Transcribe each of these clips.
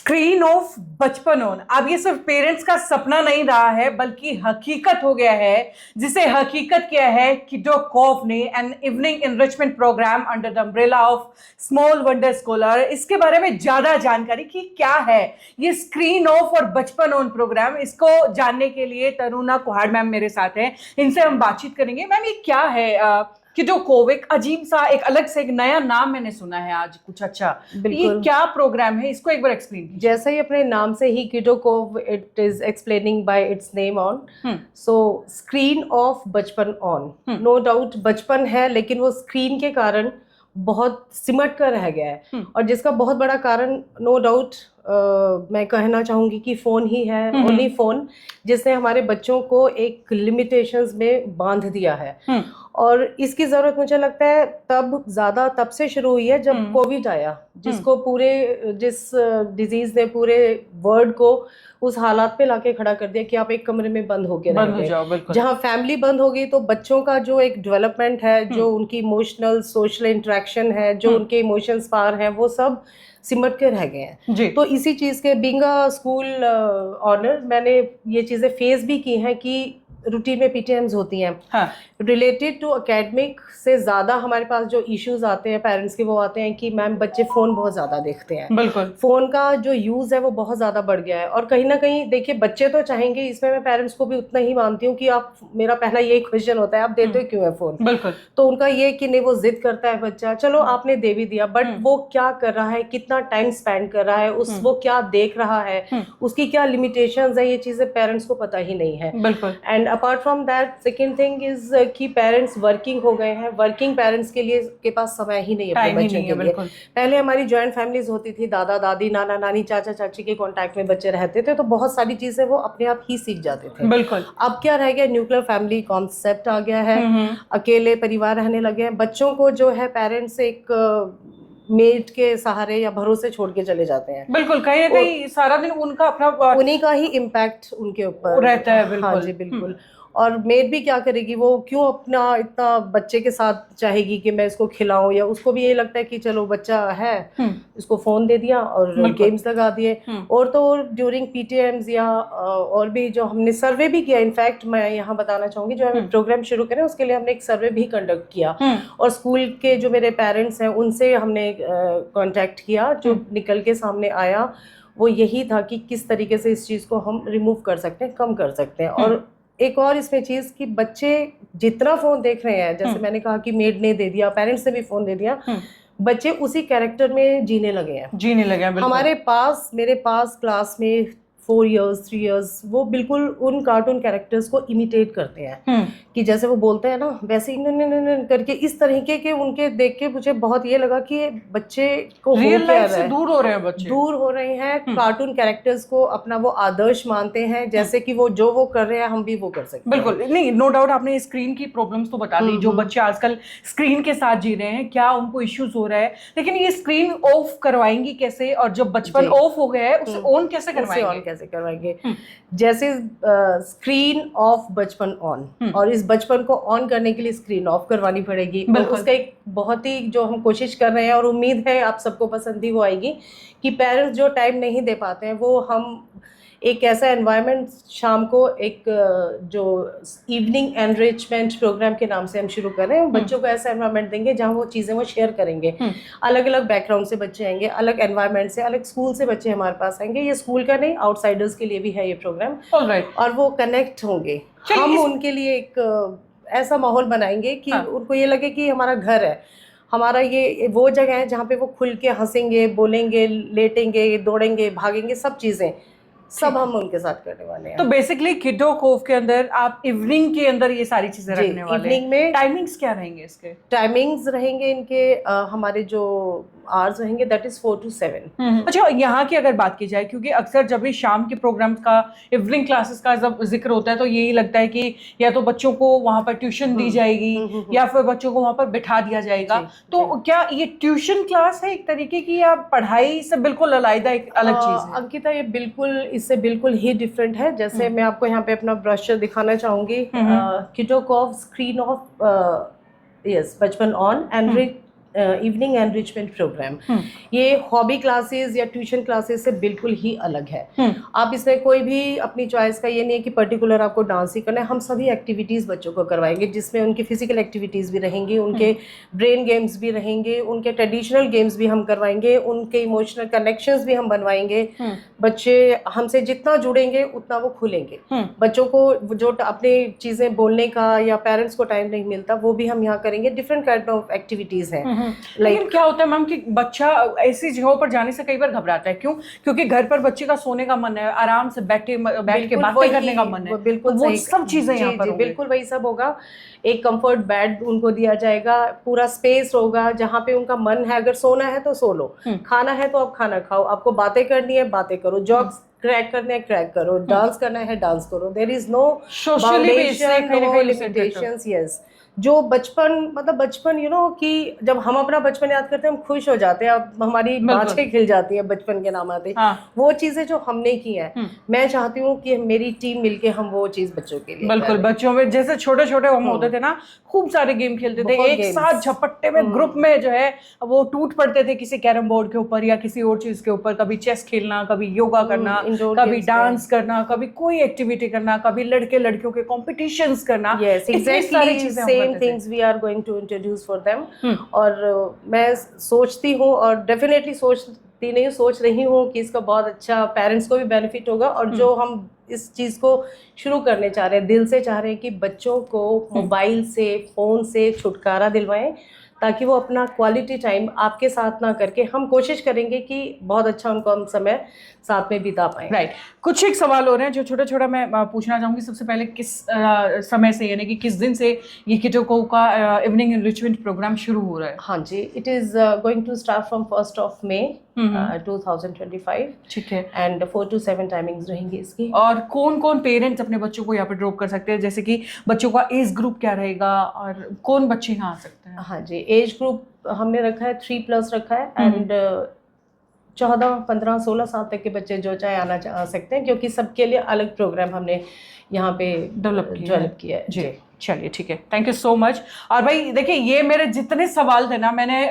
Screen off बचपन on. अब ये सिर्फ पेरेंट्स का सपना नहीं रहा है बल्कि हकीकत हो गया है, जिसे हकीकत किया है किडो कॉफ ने। An evening enrichment programme under the umbrella of small wonder scholar. इसके बारे में ज्यादा जानकारी कि क्या है ये स्क्रीन ऑफ और बचपन ऑन प्रोग्राम, इसको जानने के लिए तरुणा कुहाड़ मैम मेरे साथ हैं। इनसे हम बातचीत करेंगे। मैम, ये क्या है किडो कोव? एक अजीब सा, एक अलग से, एक नया नाम मैंने सुना है आज कुछ। अच्छा, ये क्या प्रोग्राम है, इसको एक बार एक्सप्लेन कीजिए। जैसे ही अपने नाम से ही Kiddo Cove, it is explaining by its name on. So screen off बचपन ऑन, नो डाउट बचपन है, लेकिन वो स्क्रीन के कारण बहुत सिमट कर रह गया है। और जिसका बहुत बड़ा कारण नो डाउट मैं कहना चाहूंगी कि फोन ही है। ओनली फोन जिसने हमारे बच्चों को एक लिमिटेशंस में बांध दिया है। और इसकी जरूरत मुझे लगता है तब से शुरू हुई है जब कोविड आया, जिस डिजीज ने पूरे वर्ल्ड को उस हालात पे लाके खड़ा कर दिया कि आप एक कमरे में बंद होके रह गए। जहाँ फैमिली बंद हो गई तो बच्चों का जो एक डेवलपमेंट है, जो उनकी इमोशनल सोशल इंटरेक्शन है, जो उनके इमोशंस पार है, वो सब सिमट के रह गए हैं। तो इसी चीज के बीइंग अ स्कूल ऑनर मैंने ये चीजें फेस भी की हैं कि रूटीन में पीटीएम्स होती हैं रिलेटेड टू एकेडमिक से ज्यादा हमारे पास जो इश्यूज आते हैं पेरेंट्स के, वो आते हैं कि मैम बच्चे फोन बहुत ज्यादा देखते हैं। बिल्कुल, फोन का जो यूज है वो बहुत ज्यादा बढ़ गया है। और कहीं ना कहीं देखिए, बच्चे तो चाहेंगे, इसमें मैं पेरेंट्स को भी उतना ही मानती हूँ कि आप, मेरा पहला यही क्वेश्चन होता है, आप देते हो क्यों है फोन? बिल्कुल। तो उनका ये कि नहीं, वो जिद करता है बच्चा, चलो आपने दे भी दिया, बट वो क्या कर रहा है, कितना टाइम स्पेंड कर रहा है, वो क्या देख रहा है, उसकी क्या लिमिटेशंस है, ये चीजें पेरेंट्स को पता ही नहीं है। बिल्कुल। And apart from that, second thing is कि पेरेंट्स वर्किंग हो गए हैं। वर्किंग पेरेंट्स के पास समय ही नहीं है अपने बच्चों के लिए। पहले हमारी जॉइंट फैमिलीज होती थी, दादा दादी, नाना नानी, चाचा चाची के कांटेक्ट में बच्चे रहते थे, तो बहुत सारी चीजें वो अपने आप ही सीख जाते थे। बिल्कुल। अब क्या रह गया, न्यूक्लियर फैमिली कॉन्सेप्ट आ गया है, अकेले परिवार रहने लगे हैं। बच्चों को जो है पेरेंट्स एक मेड के सहारे या भरोसे छोड़ के चले जाते हैं। बिल्कुल, कहीं ना कहीं सारा दिन उनका अपना, उन्हीं का ही इम्पैक्ट उनके ऊपर रहता है। बिल्कुल। हाँ जी, बिल्कुल। और मेड भी क्या करेगी, वो क्यों अपना इतना बच्चे के साथ चाहेगी कि मैं इसको खिलाऊं, या उसको भी यही लगता है कि चलो बच्चा है, इसको फोन दे दिया और गेम्स लगा दिए। और तो और ड्यूरिंग पीटीएम्स या और भी जो हमने सर्वे भी किया, इनफैक्ट मैं यहाँ बताना चाहूंगी, जो हम प्रोग्राम शुरू करें उसके लिए हमने एक सर्वे भी कंडक्ट किया। और स्कूल के जो मेरे पेरेंट्स हैं उनसे हमने कॉन्टेक्ट किया। जो निकल के सामने आया वो यही था कि किस तरीके से इस चीज़ को हम रिमूव कर सकते हैं, कम कर सकते हैं। और एक और इसमें चीज कि बच्चे जितना फोन देख रहे हैं, जैसे मैंने कहा कि मेड ने दे दिया, पेरेंट्स ने भी फोन दे दिया, बच्चे उसी कैरेक्टर में जीने लगे हैं। मेरे पास क्लास में 4 years 3 years वो बिल्कुल उन कार्टून कैरेक्टर्स को इमिटेट करते हैं कि जैसे वो बोलते हैं ना, वैसे ही करके, इस तरीके के उनके देख के मुझे बहुत ये लगा कि बच्चे को रियल लाइफ से दूर हो रहे हैं, बच्चे दूर हो रहे हैं। कार्टून कैरेक्टर्स को अपना वो आदर्श मानते हैं, जैसे कि वो जो कर रहे हैं हम भी वो कर सकते हैं। बिल्कुल नहीं, नो डाउट। आपने स्क्रीन की प्रॉब्लम्स तो बता दी, जो बच्चे आजकल स्क्रीन के साथ जी रहे हैं, क्या उनको इश्यूज हो रहा है, लेकिन ये स्क्रीन ऑफ करवाएंगी कैसे? और जब बचपन ऑफ हो गया है उसे ऑन कैसे करवाएंगे? जैसे स्क्रीन ऑफ बचपन ऑन, और इस बचपन को ऑन करने के लिए स्क्रीन ऑफ करवानी पड़ेगी। तो उसका एक बहुत ही जो हम कोशिश कर रहे हैं, और उम्मीद है आप सबको पसंद ही वो आएगी, कि पेरेंट्स जो टाइम नहीं दे पाते हैं वो हम एक ऐसा एनवायरनमेंट शाम को एक जो इवनिंग एनरिचमेंट प्रोग्राम के नाम से हम शुरू कर रहे हैं, बच्चों को ऐसा एनवायरनमेंट देंगे जहां वो चीज़ें वो शेयर करेंगे। अलग अलग बैकग्राउंड से बच्चे आएंगे, अलग एनवायरनमेंट से, अलग स्कूल से बच्चे हमारे पास आएंगे। ये स्कूल का नहीं, आउटसाइडर्स के लिए भी है ये प्रोग्राम। और वो कनेक्ट होंगे। हम उनके लिए एक ऐसा माहौल बनाएंगे कि उनको ये लगे कि हमारा घर है, हमारा ये वो जगह है जहाँ पे वो खुल के हंसेंगे, बोलेंगे, लेटेंगे, दौड़ेंगे, भागेंगे, सब चीज़ें सब हम उनके साथ करने वाले हैं। तो बेसिकली किडो कोव के अंदर आप इवनिंग के अंदर ये सारी चीजें रखने वाले हैं। इवनिंग में टाइमिंग्स क्या रहेंगे इसके? टाइमिंग्स रहेंगे इनके हमारे जो आवर्स रहेंगे दैट इज 4 to 7। अच्छा, यहाँ की अगर बात की जाए, क्योंकि अक्सर जब भी शाम के प्रोग्राम्स का, इवनिंग क्लासेस का जब जिक्र होता है तो यही लगता है कि या तो बच्चों को वहाँ पर ट्यूशन दी जाएगी या फिर बच्चों को वहाँ पर बिठा दिया जाएगा। तो क्या ये ट्यूशन क्लास है एक तरीके की, या पढ़ाई से बिल्कुल अलग चीज है? अंकिता, ये बिल्कुल इससे बिल्कुल ही डिफरेंट है। जैसे मैं आपको यहाँ पे अपना ब्रोशर दिखाना चाहूंगी। किडो कोव स्क्रीन ऑफ यस बचपन ऑन इवनिंग एनरिचमेंट प्रोग्राम। ये हॉबी क्लासेस या ट्यूशन क्लासेस से बिल्कुल ही अलग है। आप इसमें कोई भी अपनी चॉइस का ये नहीं है कि पर्टिकुलर आपको डांस ही करना है, हम सभी एक्टिविटीज़ बच्चों को करवाएंगे जिसमें उनकी फिजिकल एक्टिविटीज़ भी रहेंगी, उनके ब्रेन गेम्स भी रहेंगे, उनके ट्रेडिशनल गेम्स भी हम करवाएंगे, उनके इमोशनल कनेक्शंस भी हम बनवाएंगे। बच्चे हमसे जितना जुड़ेंगे उतना वो खुलेंगे। बच्चों को जो अपनी चीज़ें बोलने का या पेरेंट्स को टाइम नहीं मिलता वो भी हम यहाँ करेंगे। डिफरेंट काइंड ऑफ एक्टिविटीज़ हैं। लेकिन क्या होता है मैम कि बच्चा ऐसी जगहों पर जाने से कई बार घबराता है, क्यों? क्योंकि घर पर बच्चे का सोने का मन है, आराम से बैठ के बातें करने का मन है, बिल्कुल वो सब चीजें यहाँ पर होंगी। बिल्कुल वही सब होगा। एक कंफर्ट बेड उनको दिया जाएगा, पूरा स्पेस होगा जहाँ पे उनका मन है, अगर सोना है तो सो लो, खाना है तो आप खाना खाओ, आपको बातें करनी है बातें करो, जॉब्स क्रैक करने हैं क्रैक करो, डांस करना है डांस करो। There is no boundation, no limitations. Yes, जो बचपन मतलब बचपन कि जब हम अपना बचपन याद करते हैं हम खुश हो जाते हैं, अब हमारी बाँछें खिल जाती है बचपन के नाम आते। वो चीजें जो हमने की हैं, मैं चाहती हूँ कि मेरी टीम मिलके हम वो चीज बच्चों के लिए बिल्कुल बच्चों में जैसे छोटे छोटे हम होते थे ना, खूब सारे गेम खेलते थे एक साथ झपट्टे में, ग्रुप में जो है वो टूट पड़ते थे किसी कैरम बोर्ड के ऊपर या किसी और चीज के ऊपर, कभी चेस खेलना, कभी योगा करना, कभी डांस करना, कभी कोई एक्टिविटी करना, कभी लड़के लड़कियों के कॉम्पिटिशंस करना। Yes exactly same things we are going to introduce for them. और मैं सोचती हूँ और डेफिनेटली सोच रही हूँ कि इसका बहुत अच्छा पेरेंट्स को भी बेनिफिट होगा। और जो हम इस चीज़ को शुरू करने चाह रहे हैं, दिल से चाह रहे हैं कि बच्चों को मोबाइल से, फ़ोन से छुटकारा दिलवाएं, ताकि वो अपना क्वालिटी टाइम आपके साथ ना करके, हम कोशिश करेंगे कि बहुत अच्छा उनको हम समय साथ में बिता पाएं। राइट। कुछ एक सवाल हो रहे हैं जो छोटा छोटा मैं पूछना चाहूँगी। सबसे पहले किस समय से, यानी कि किस दिन से ये किडो कोव का इवनिंग एनरिचमेंट प्रोग्राम शुरू हो रहा है? हाँ जी, it is going to start from 1 May 2025। ठीक है। एंड 4 to 7 टाइमिंग्स रहेंगी इसकी। और कौन कौन पेरेंट्स अपने बच्चों को यहाँ पे ड्रॉप कर सकते हैं, जैसे कि बच्चों का एज ग्रुप क्या रहेगा और कौन बच्चे यहाँ आ सकते हैं? हाँ जी, एज ग्रुप हमने रखा है 3+ रखा है। एंड 14, 15, 16 साल तक के बच्चे जो चाहे आ सकते हैं, क्योंकि सबके लिए अलग प्रोग्राम हमने यहाँ पे डेवलप किया है। जी चलिए ठीक है, थैंक यू सो मच। और भाई देखिए, ये मेरे जितने सवाल थे ना मैंने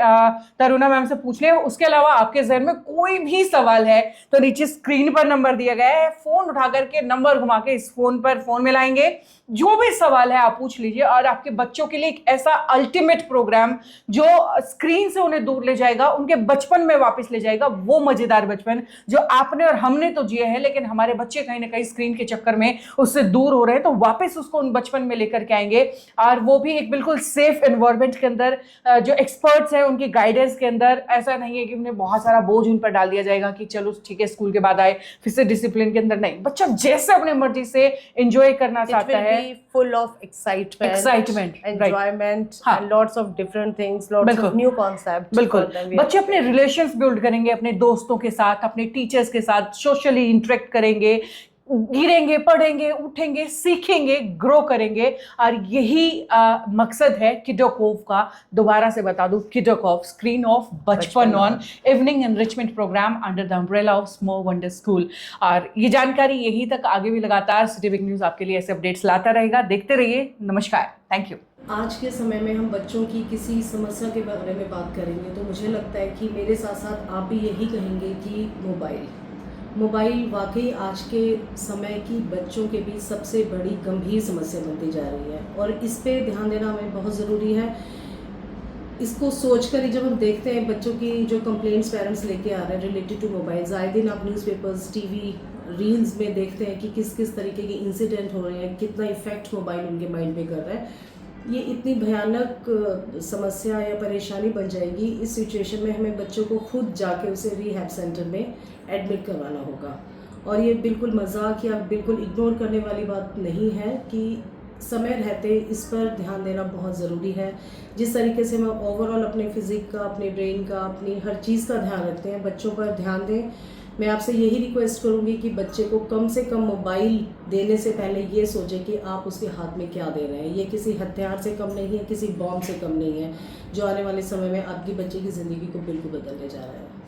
तरुणा मैम से पूछ लिया। उसके अलावा आपके जहन में कोई भी सवाल है तो नीचे स्क्रीन पर नंबर दिया गया है, फोन उठा करके नंबर घुमा के इस फोन पर फोन मिलाएंगे, जो भी सवाल है आप पूछ लीजिए। और आपके बच्चों के लिए एक ऐसा अल्टीमेट प्रोग्राम जो स्क्रीन से उन्हें दूर ले जाएगा, उनके बचपन में वापस ले जाएगा, वो मजेदार बचपन जो आपने और हमने तो जिए हैं, लेकिन हमारे बच्चे कहीं ना कहीं स्क्रीन के चक्कर में उससे दूर हो रहे हैं, तो वापस उसको उन बचपन में लेकर के आएंगे। और वो भी एक बिल्कुल सेफ एनवायरनमेंट के अंदर, जो एक्सपर्ट्स हैं उनकी गाइडेंस के अंदर। ऐसा नहीं है कि उन्हें बहुत सारा बोझ उन पर डाल दिया जाएगा कि चलो ठीक है स्कूल के बाद आए फिर से डिसिप्लिन के अंदर, नहीं, बच्चा जैसे अपनी मर्जी से एंजॉय करना चाहता है, full of excitement, enjoyment, right. and lots of different things, lots of new concepts। बिल्कुल, बच्चे अपने रिलेशंस बिल्ड करेंगे अपने दोस्तों के साथ, अपने टीचर्स के साथ, सोशली इंटरेक्ट करेंगे, गिरेंगे, पढ़ेंगे, उठेंगे, सीखेंगे, ग्रो करेंगे। और यही मकसद है किडो कोव का। दोबारा से बता दूं, किडो कोव, स्क्रीन ऑफ बचपन on, evening enrichment programme under the umbrella of small wonder school. और ये जानकारी यहीं तक आगे भी लगातार सिटी बिग न्यूज़ आपके लिए ऐसे अपडेट्स लाता रहेगा। देखते रहिए। नमस्कार, थैंक यू। आज के समय में हम बच्चों की किसी समस्या के बारे में बात करेंगे तो मुझे लगता है कि मेरे साथ साथ आप भी यही कहेंगे कि मोबाइल वाकई आज के समय की बच्चों के बीच सबसे बड़ी गंभीर समस्या बनती जा रही है, और इस पे ध्यान देना हमें बहुत ज़रूरी है। इसको सोचकर ही जब हम देखते हैं बच्चों की जो कंप्लेंट्स पेरेंट्स लेके आ रहे हैं रिलेटेड टू मोबाइल, आए दिन आप न्यूज़पेपर्स, टीवी, रील्स में देखते हैं कि किस किस तरीके के इंसिडेंट हो रहे हैं, कितना इफेक्ट मोबाइल उनके माइंड पे कर रहा है। ये इतनी भयानक समस्या या परेशानी बन जाएगी, इस सिचुएशन में हमें बच्चों को खुद जाके उसे रिहैब सेंटर में एडमिट करवाना होगा। और ये बिल्कुल मजाक या बिल्कुल इग्नोर करने वाली बात नहीं है कि समय रहते इस पर ध्यान देना बहुत ज़रूरी है। जिस तरीके से हम ओवरऑल अपने फिजिक का, अपने ब्रेन का, अपनी हर चीज़ का ध्यान रखते हैं, बच्चों पर ध्यान दें। मैं आपसे यही रिक्वेस्ट करूंगी कि बच्चे को कम से कम मोबाइल देने से पहले ये सोचें कि आप उसके हाथ में क्या दे रहे हैं। ये किसी हथियार से कम नहीं है, किसी बॉम्ब से कम नहीं है, जो आने वाले समय में आपकी बच्चे की ज़िंदगी को बिल्कुल बदलने जा रहा है।